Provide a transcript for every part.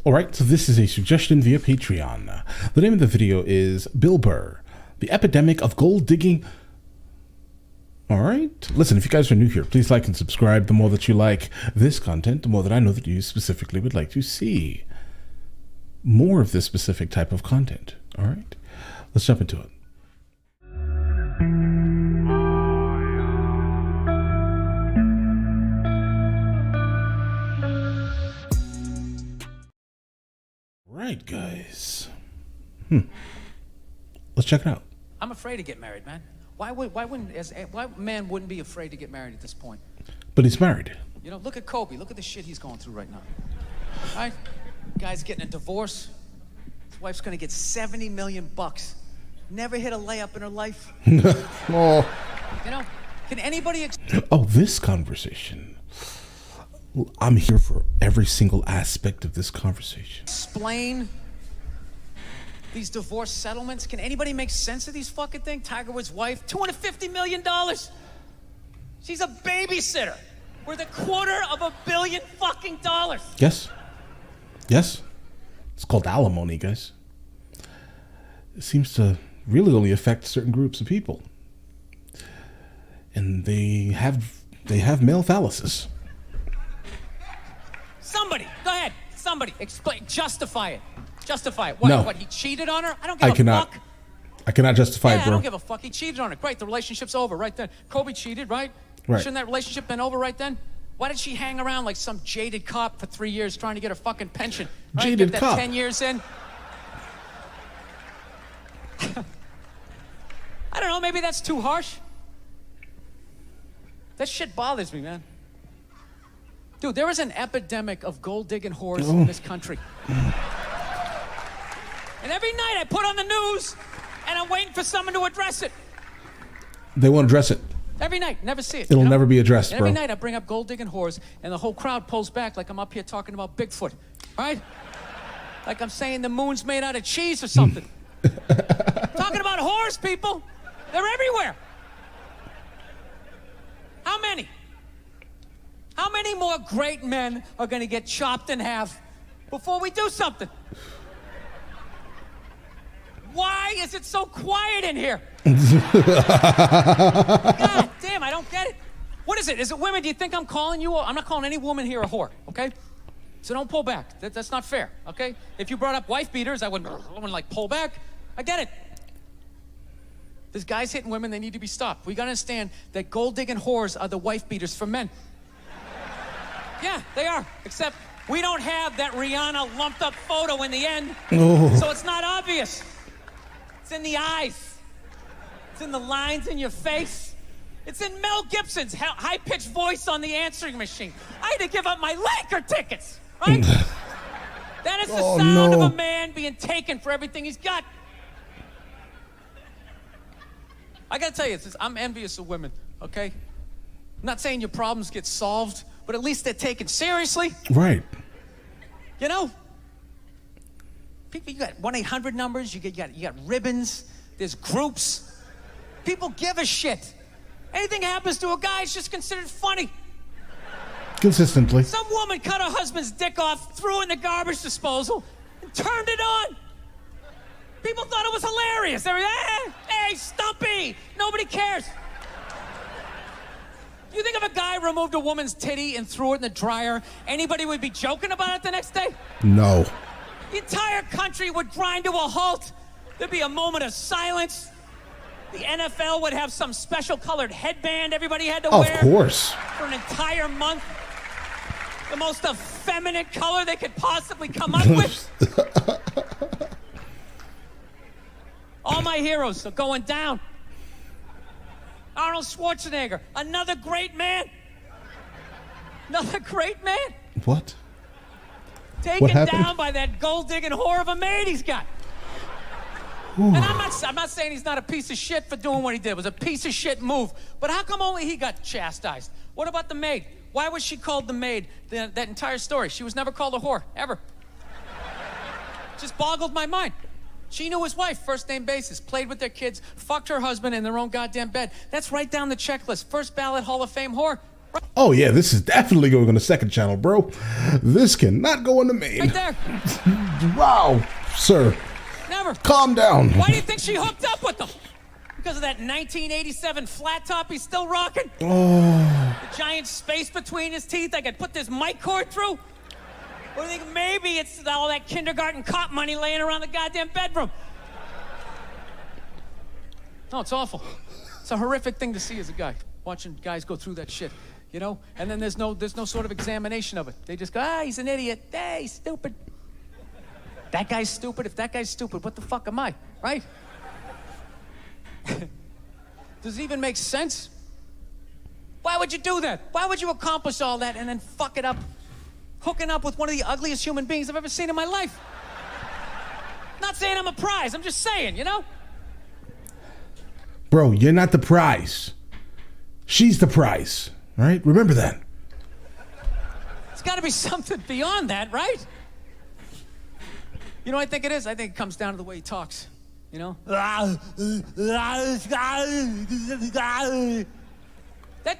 Alright, so this is a suggestion via Patreon. The name of the video is Burr, the Epidemic of Gold Digging. Alright, listen, if you guys are new here, please like and subscribe. The more that you like this content, the more that I know that you specifically would like to see more of this specific type of content. Alright, let's jump into it. Right, guys. Let's check it out. I'm afraid to get married, man. Why man wouldn't be afraid to get married at this point? But he's married. You know, look at Kobe. Look at the shit he's going through right now. Right? Guy's getting a divorce. His wife's gonna get $70 million. Never hit a layup in her life. Oh. You know, can anybody? Oh, this conversation. I'm here for every single aspect of this conversation. Explain these divorce settlements. Can anybody make sense of these fucking things? Tiger Woods' wife, $250 million. She's a babysitter worth $250 million fucking dollars. Yes. Yes. It's called alimony, guys. It seems to really only affect certain groups of people. And they have male phalluses. Somebody, go ahead. Somebody, explain, justify it. Justify it. What, No. What, he cheated on her? I don't give a fuck. I cannot justify it, bro. I don't give a fuck. He cheated on her. Great, the relationship's over right then. Kobe cheated, right? Right. Shouldn't that relationship been over right then? Why did she hang around like some jaded cop for 3 years trying to get her fucking pension? Right? Jaded get that cop. 10 years in? I don't know, maybe that's too harsh. That shit bothers me, man. Dude, there is an epidemic of gold-digging whores in this country. And every night I put on the news, and I'm waiting for someone to address it. They won't address it. Every night, never see it. It'll never be addressed, and bro. every night I bring up gold-digging whores, and the whole crowd pulls back like I'm up here talking about Bigfoot, right? Like I'm saying the moon's made out of cheese or something. Talking about whores, people. They're everywhere. How many? How many more great men are going to get chopped in half before we do something? Why is it so quiet in here? God damn, I don't get it. What is it? Is it women? Do you think I'm calling you? I'm not calling any woman here a whore, okay? So don't pull back. That's not fair, okay? If you brought up wife beaters, I wouldn't like pull back. I get it. There's guys hitting women, they need to be stopped. We gotta understand that gold-digging whores are the wife beaters for men. Yeah, they are. Except we don't have that Rihanna lumped up photo in the end. Oh. So it's not obvious. It's in the eyes. It's in the lines in your face. It's in Mel Gibson's high-pitched voice on the answering machine. I had to give up my Laker tickets, right? That is the sound of a man being taken for everything he's got. I gotta tell you, I'm envious of women, okay? I'm not saying your problems get solved, but at least they're taken seriously. Right. You know? People, you got 1-800 numbers, you got ribbons, there's groups. People give a shit. Anything happens to a guy, it's just considered funny. Consistently. Some woman cut her husband's dick off, threw it in the garbage disposal, and turned it on. People thought it was hilarious. They were, hey, Stumpy! Nobody cares. You think if a guy removed a woman's titty and threw it in the dryer, anybody would be joking about it the next day? No. The entire country would grind to a halt. There'd be a moment of silence. The NFL would have some special colored headband everybody had to wear. Of course. For an entire month. The most effeminate color they could possibly come up with. All my heroes are going down. Arnold Schwarzenegger, another great man. Another great man. What? Taken down by that gold-digging whore of a maid he's got. Ooh. And I'm not saying he's not a piece of shit for doing what he did. It was a piece of shit move. But how come only he got chastised? What about the maid? Why was she called the maid that entire story? She was never called a whore, ever. Just boggled my mind. She knew his wife, first name basis, played with their kids, fucked her husband in their own goddamn bed. That's right down the checklist. First ballot Hall of Fame whore. Oh yeah, this is definitely going on the second channel, bro. This cannot go on the main. Right there. Wow, sir. Never. Calm down. Why do you think she hooked up with him? Because of that 1987 flat top he's still rocking? Oh. The giant space between his teeth I could put this mic cord through? Or do you think maybe it's all that kindergarten cop money laying around the goddamn bedroom? No, it's awful. It's a horrific thing to see as a guy, watching guys go through that shit, you know? And then there's no sort of examination of it. They just go, he's an idiot. Hey, he's stupid. That guy's stupid. If that guy's stupid, what the fuck am I, right? Does it even make sense? Why would you do that? Why would you accomplish all that and then fuck it up, hooking up with one of the ugliest human beings I've ever seen in my life? Not saying I'm a prize, I'm just saying, you know? Bro, you're not the prize. She's the prize, all right? Remember that. It's got to be something beyond that, right? You know what I think it is? I think it comes down to the way he talks. You know? That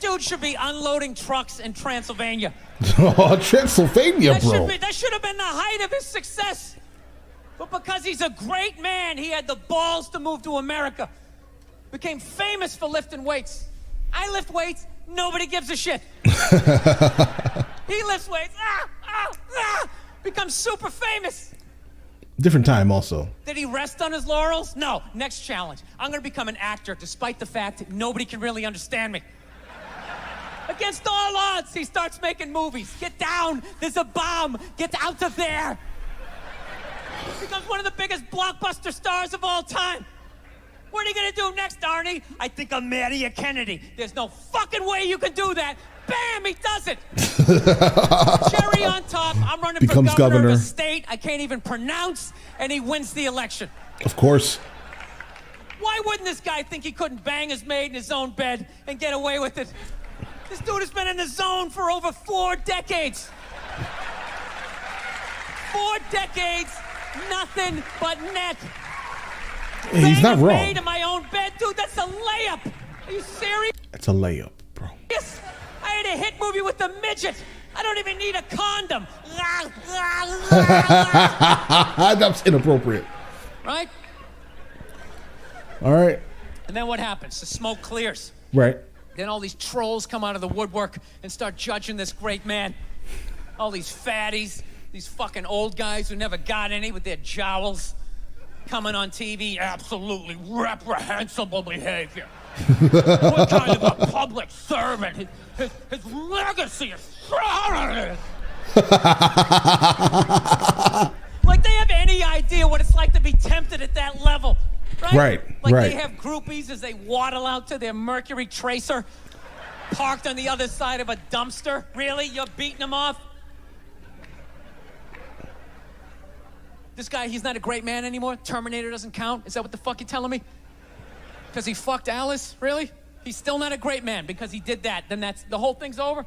dude should be unloading trucks in Transylvania. Oh, Transylvania, bro. That should have been the height of his success. But because he's a great man, he had the balls to move to America. Became famous for lifting weights. I lift weights, nobody gives a shit. He lifts weights, becomes super famous. Different time also. Did he rest on his laurels? No. Next challenge. I'm going to become an actor despite the fact that nobody can really understand me. Against all odds, he starts making movies. Get down. There's a bomb. Get out of there. Becomes one of the biggest blockbuster stars of all time. What are you going to do next, Arnie? I think I'll marry a Kennedy. There's no fucking way you can do that. Bam, he does it. Cherry on top, I'm running Becomes for governor governor of a state I can't even pronounce, and he wins the election. Of course. Why wouldn't this guy think he couldn't bang his maid in his own bed and get away with it? This dude has been in the zone for over 4 decades. 4 decades, nothing but net. He's not wrong. Maid in my own bed, dude, that's a layup. Are you serious? It's a layup, bro. Yes. I had a hit movie with a midget. I don't even need a condom. That's inappropriate. Right? All right. And then what happens? The smoke clears. Right. Then all these trolls come out of the woodwork and start judging this great man. All these fatties, these fucking old guys who never got any with their jowls, coming on TV, absolutely reprehensible behavior. What kind of a public servant? His legacy is like they have any idea what it's like to be tempted at that level, right? Right, like right. they have groupies as they waddle out to their Mercury Tracer, parked on the other side of a dumpster. Really? You're beating them off? This guy, he's not a great man anymore? Terminator doesn't count? Is that what the fuck you're telling me? Because he fucked Alice? Really? He's still not a great man because he did that. Then that's the whole thing's over?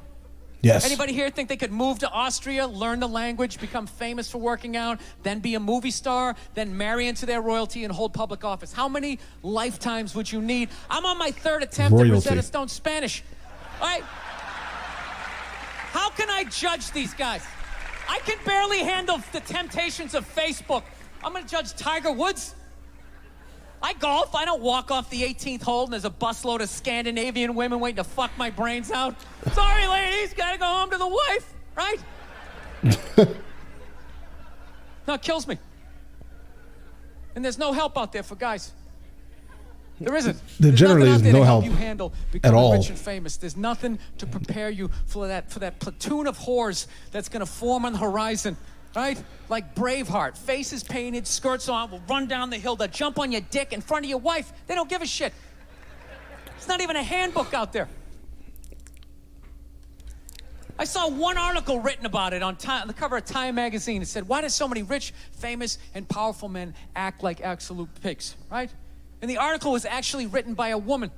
Yes. Anybody here think they could move to Austria, learn the language, become famous for working out, then be a movie star, then marry into their royalty and hold public office? How many lifetimes would you need? I'm on my 3rd attempt at Rosetta Stone Spanish. All right? How can I judge these guys? I can barely handle the temptations of Facebook. I'm going to judge Tiger Woods. I golf. I don't walk off the 18th hole and there's a busload of Scandinavian women waiting to fuck my brains out. Sorry, ladies, gotta go home to the wife, right? No, it kills me. And there's no help out there for guys. There isn't. There generally is no help you handle becoming at all. rich and famous. There's nothing to prepare you for that platoon of whores that's gonna form on the horizon. Right? Like Braveheart, faces painted, skirts on, will run down the hill, they'll jump on your dick in front of your wife. They don't give a shit. It's not even a handbook out there. I saw one article written about it on the cover of Time magazine. It said, why do so many rich, famous, and powerful men act like absolute pigs, right? And the article was actually written by a woman.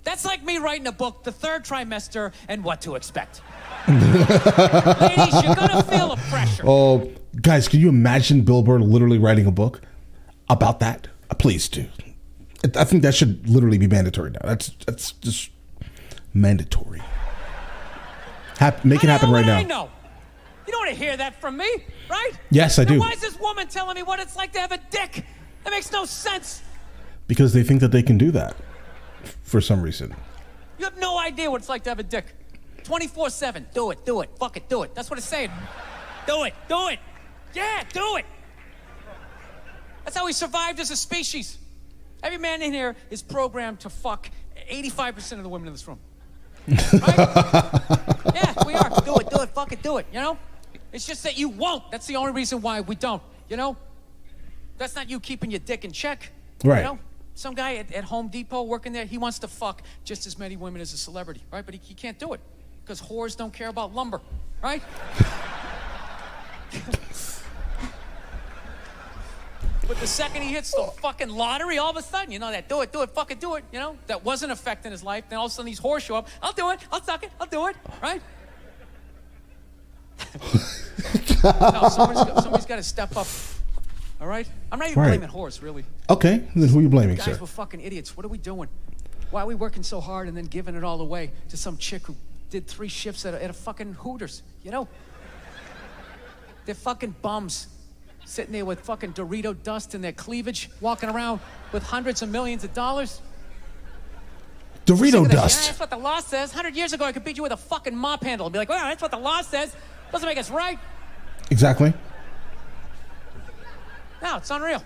That's like me writing a book, The Third Trimester, and What to Expect. Ladies, you're gonna feel the pressure. Oh, guys, can you imagine Bill Burr literally writing a book about that? Please do. I think that should literally be mandatory now. That's just mandatory. Make it happen right now. I know. You don't want to hear that from me, right? Yes, I do. Why is this woman telling me what it's like to have a dick? That makes no sense. Because they think that they can do that for some reason. You have no idea what it's like to have a dick. 24/7. Do it. Fuck it, do it. That's what it's saying. Do it. Yeah, do it. That's how we survived as a species. Every man in here is programmed to fuck 85% of the women in this room. Right? Yeah, we are. Do it, fuck it, do it, you know? It's just that you won't. That's the only reason why we don't, you know? That's not you keeping your dick in check. Right. You know? Some guy at Home Depot working there, he wants to fuck just as many women as a celebrity, right? But he can't do it because whores don't care about lumber, right? But the second he hits the fucking lottery, all of a sudden, you know, that do it, fucking do it, you know, that wasn't affecting his life. Then all of a sudden these whores show up. I'll do it, I'll suck it, I'll do it, right? No, somebody's got to step up, all right? I'm not even blaming whores, really. Okay, then who are you blaming, Guys, sir? we're fucking idiots. What are we doing? Why are we working so hard and then giving it all away to some chick who did 3 shifts at a fucking Hooters, you know? They're fucking bums. Sitting there with fucking Dorito dust in their cleavage, walking around with hundreds of millions of dollars. Dorito dust. Yeah, that's what the law says. 100 years ago, I could beat you with a fucking mop handle and be like, well, that's what the law says. Doesn't make us right. Exactly. No, it's unreal.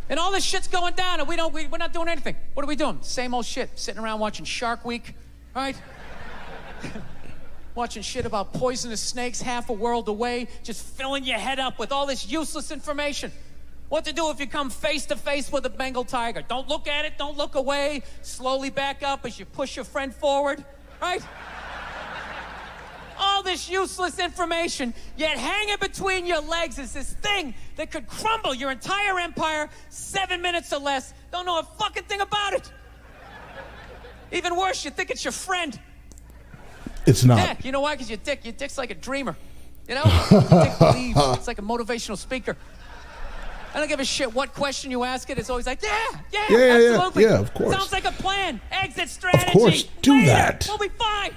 And all this shit's going down, and we're not doing anything. What are we doing? Same old shit. Sitting around watching Shark Week, right? Watching shit about poisonous snakes half a world away, just filling your head up with all this useless information. What to do if you come face to face with a Bengal tiger? Don't look at it, don't look away. Slowly back up as you push your friend forward, right? All this useless information, yet hanging between your legs is this thing that could crumble your entire empire 7 minutes or less. Don't know a fucking thing about it. Even worse, you think it's your friend. It's not. Yeah, you know why? Because your dick's like a dreamer. You know? Your dick believes. It's like a motivational speaker. I don't give a shit what question you ask it. It's always like, yeah, absolutely. Yeah, of course. Sounds like a plan. Exit strategy. Of course, do Later. that. We'll be fine.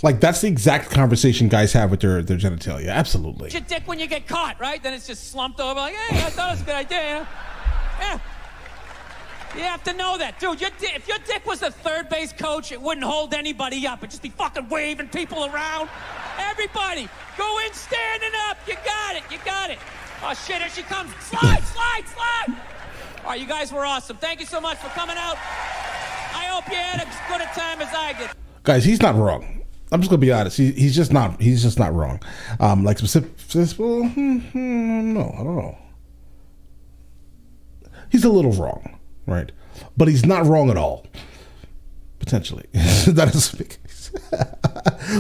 Like, that's the exact conversation guys have with their genitalia. Absolutely. Your dick when you get caught, right? Then it's just slumped over like, hey, I thought it was a good idea, you know? Yeah. You have to know that. Dude, if your dick was a third base coach, it wouldn't hold anybody up. It'd just be fucking waving people around. Everybody, go in standing up. You got it. Oh, shit, here she comes. Slide. All right, you guys were awesome. Thank you so much for coming out. I hope you had as good a time as I did. Guys, he's not wrong. I'm just gonna be honest. He's just not wrong. Like specific. Well, no, I don't know. He's a little wrong, right? But he's not wrong at all. Potentially, that is.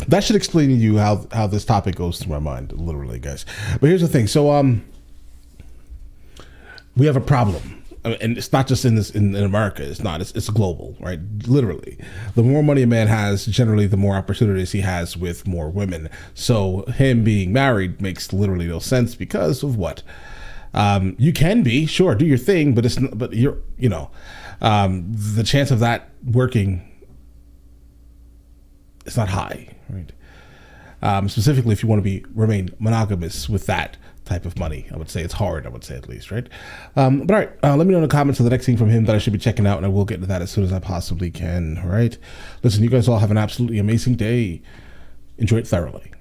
That should explain to you how this topic goes through my mind, literally, guys. But here's the thing. So, we have a problem. And it's not just in America. It's global, right? Literally, the more money a man has, generally, the more opportunities he has with more women. So him being married makes literally no sense because of what? You can be, sure, do your thing, but the chance of that working is not high, right? Specifically, if you want to remain monogamous with that type of money, I would say it's hard. I would say, at least, right? But all right, let me know in the comments of the next thing from him that I should be checking out, and I will get to that as soon as I possibly can. All right, listen, you guys all have an absolutely amazing day. Enjoy it thoroughly.